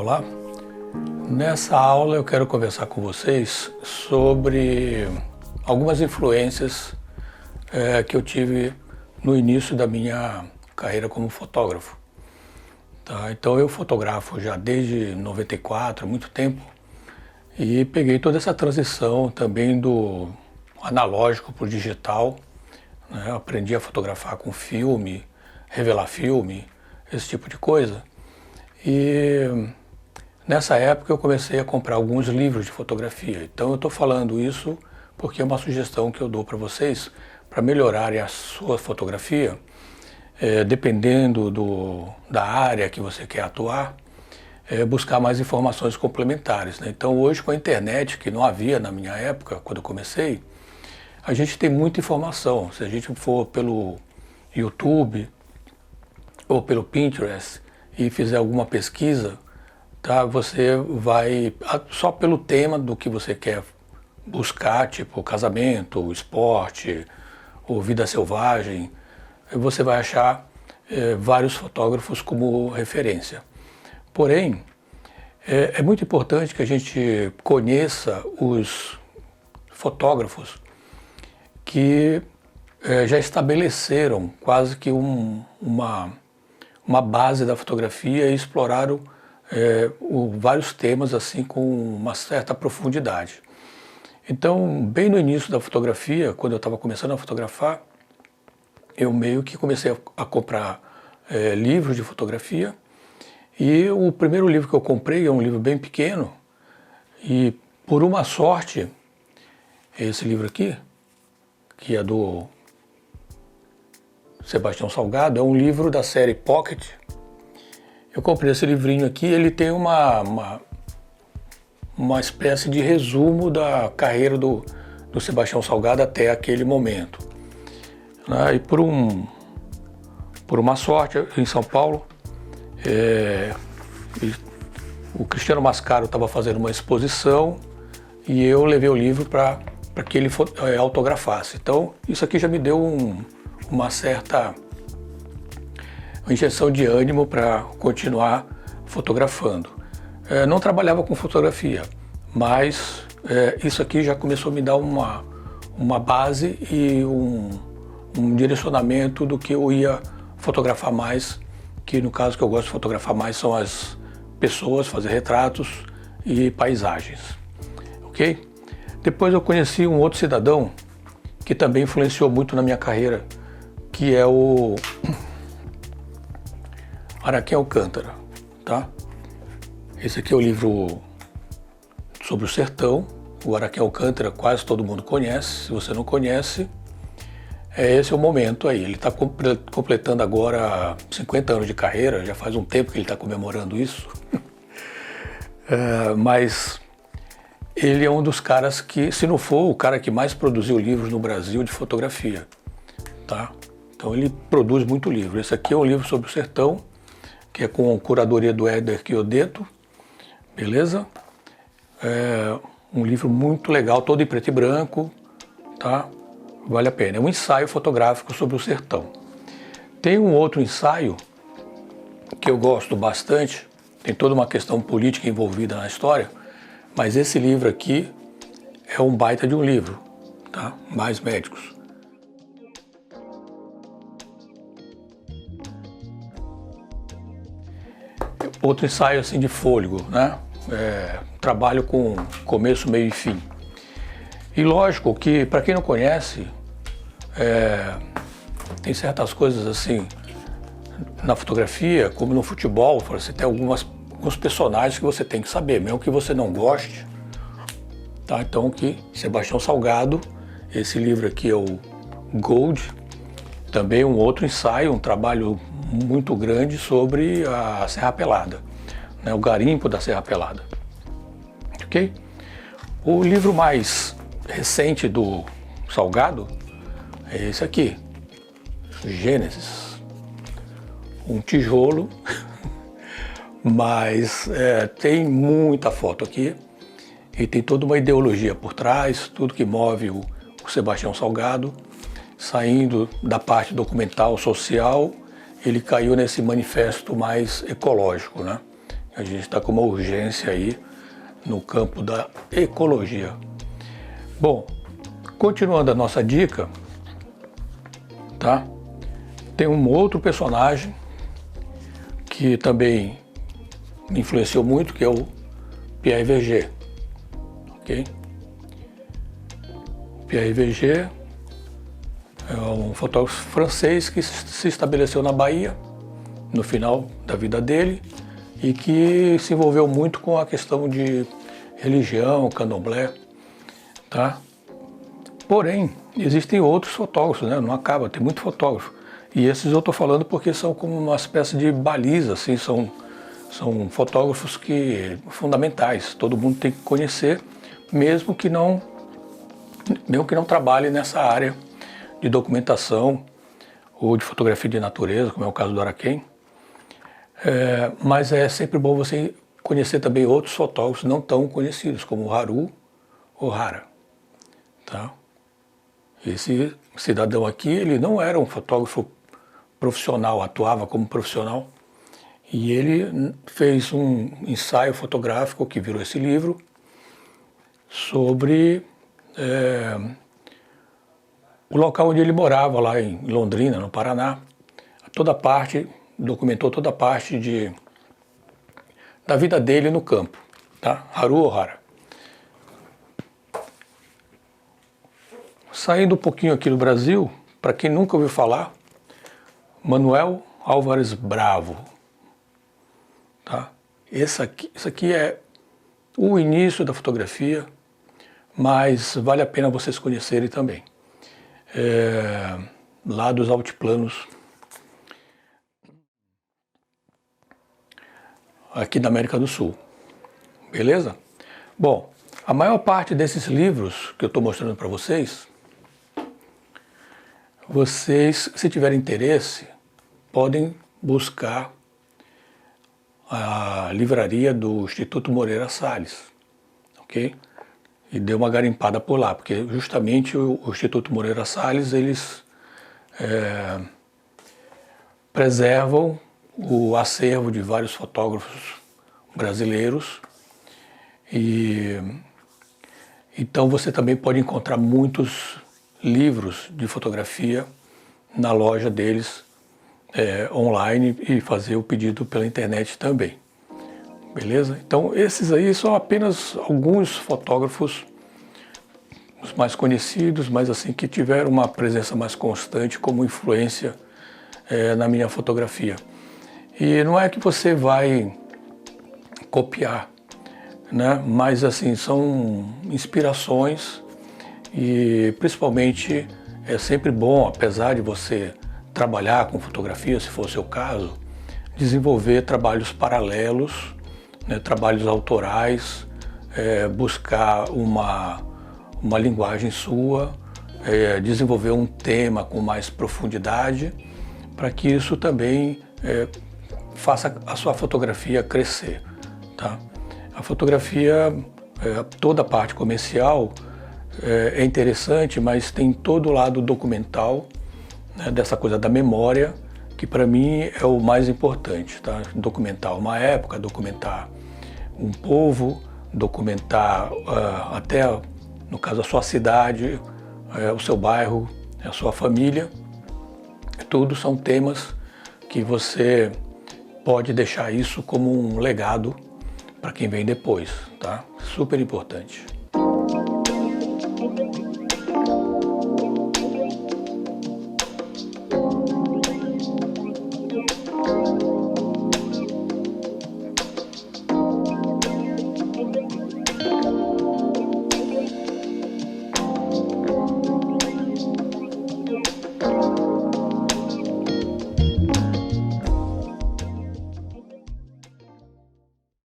Olá, nessa aula eu quero conversar com vocês sobre algumas influências que eu tive no início da minha carreira como fotógrafo. Tá? Então eu fotografo já desde 94, há muito tempo, e peguei toda essa transição também do analógico para o digital, né? Eu aprendi a fotografar com filme, revelar filme, esse tipo de coisa. E nessa época eu comecei a comprar alguns livros de fotografia. Então eu estou falando isso porque é uma sugestão que eu dou para vocês para melhorarem a sua fotografia, dependendo da área que você quer atuar, buscar mais informações complementares, né? Então hoje, com a internet, que não havia na minha época, quando eu comecei, a gente tem muita informação. Se a gente for pelo YouTube ou pelo Pinterest e fizer alguma pesquisa, tá? Você vai, só pelo tema do que você quer buscar, tipo casamento, esporte, ou vida selvagem, você vai achar vários fotógrafos como referência. Porém, é muito importante que a gente conheça os fotógrafos que já estabeleceram quase que uma base da fotografia e exploraram vários temas assim com uma certa profundidade. Então, bem no início da fotografia, quando eu estava começando a fotografar, eu meio que comecei a comprar livros de fotografia, e o primeiro livro que eu comprei é um livro bem pequeno, e por uma sorte, esse livro aqui, que é do Sebastião Salgado, é um livro da série Pocket. Eu comprei esse livrinho aqui, ele tem uma espécie de resumo da carreira do Sebastião Salgado até aquele momento. E por uma sorte, em São Paulo, o Cristiano Mascaro estava fazendo uma exposição e eu levei o livro para que ele autografasse. Então, isso aqui já me deu uma certa injeção de ânimo para continuar fotografando. Não trabalhava com fotografia, mas isso aqui já começou a me dar uma base e um direcionamento do que eu ia fotografar mais, que no caso que eu gosto de fotografar mais são as pessoas, fazer retratos e paisagens, ok? Depois eu conheci um outro cidadão que também influenciou muito na minha carreira, que é o Araquém Alcântara, tá? Esse aqui é o livro sobre o sertão. O Araquém Alcântara quase todo mundo conhece. Se você não conhece, esse é o momento aí. Ele está completando agora 50 anos de carreira, já faz um tempo que ele está comemorando isso. Mas ele é um dos caras que, se não for o cara que mais produziu livros no Brasil de fotografia, tá? Então ele produz muito livro. Esse aqui é um livro sobre o sertão, que é com a curadoria do Éder Chiodeto, beleza? É um livro muito legal, todo em preto e branco, tá? Vale a pena. É um ensaio fotográfico sobre o sertão. Tem um outro ensaio que eu gosto bastante, tem toda uma questão política envolvida na história, mas esse livro aqui é um baita de um livro, tá? Mais Médicos. Outro ensaio assim de fôlego, né? Trabalho com começo, meio e fim. E lógico que, para quem não conhece, tem certas coisas assim na fotografia, como no futebol, você tem alguns personagens que você tem que saber, mesmo que você não goste, tá? Então que Sebastião Salgado, esse livro aqui é o Gold, também um outro ensaio, um trabalho muito grande sobre a Serra Pelada, né? O garimpo da Serra Pelada, ok? O livro mais recente do Salgado é esse aqui, Gênesis, um tijolo, mas tem muita foto aqui e tem toda uma ideologia por trás, tudo que move o Sebastião Salgado, saindo da parte documental social, ele caiu nesse manifesto mais ecológico, né? A gente está com uma urgência aí no campo da ecologia. Bom, continuando a nossa dica, tá? Tem um outro personagem que também me influenciou muito, que é o Pierre Verger, ok? Pierre Verger é um fotógrafo francês que se estabeleceu na Bahia no final da vida dele e que se envolveu muito com a questão de religião, candomblé, tá? Porém, existem outros fotógrafos, né? Não acaba, tem muito fotógrafo. E esses eu estou falando porque são como uma espécie de baliza, assim, são fotógrafos fundamentais, todo mundo tem que conhecer, mesmo que não trabalhe nessa área de documentação ou de fotografia de natureza, como é o caso do Araquém. Mas é sempre bom você conhecer também outros fotógrafos não tão conhecidos, como o Haru ou Hara. Tá? Esse cidadão aqui, ele não era um fotógrafo profissional, atuava como profissional, e ele fez um ensaio fotográfico que virou esse livro sobre o local onde ele morava, lá em Londrina, no Paraná. Documentou toda a parte da vida dele no campo, tá? Haru Ohara. Saindo um pouquinho aqui do Brasil, para quem nunca ouviu falar, Manuel Álvares Bravo. Tá? Isso aqui é o início da fotografia, mas vale a pena vocês conhecerem também. Lá dos altiplanos, aqui da América do Sul. Beleza? Bom, a maior parte desses livros que eu estou mostrando para vocês, se tiverem interesse, podem buscar a livraria do Instituto Moreira Salles, ok? E dê uma garimpada por lá, porque justamente o Instituto Moreira Salles, eles preservam o acervo de vários fotógrafos brasileiros, e então você também pode encontrar muitos livros de fotografia na loja deles, online, e fazer o pedido pela internet também. Beleza? Então esses aí são apenas alguns fotógrafos, os mais conhecidos, mas assim que tiveram uma presença mais constante como influência na minha fotografia. E não é que você vai copiar, né? Mas assim, são inspirações, e principalmente é sempre bom, apesar de você trabalhar com fotografia, se for o seu caso, desenvolver trabalhos paralelos, né, trabalhos autorais, buscar uma linguagem sua, desenvolver um tema com mais profundidade, para que isso também faça a sua fotografia crescer. Tá? A fotografia, toda a parte comercial é interessante, mas tem todo o lado documental, né, dessa coisa da memória, que para mim é o mais importante. Tá? Documentar uma época, documentar um povo, documentar até, no caso, a sua cidade, o seu bairro, a sua família. Tudo são temas que você pode deixar isso como um legado para quem vem depois, tá? Super importante.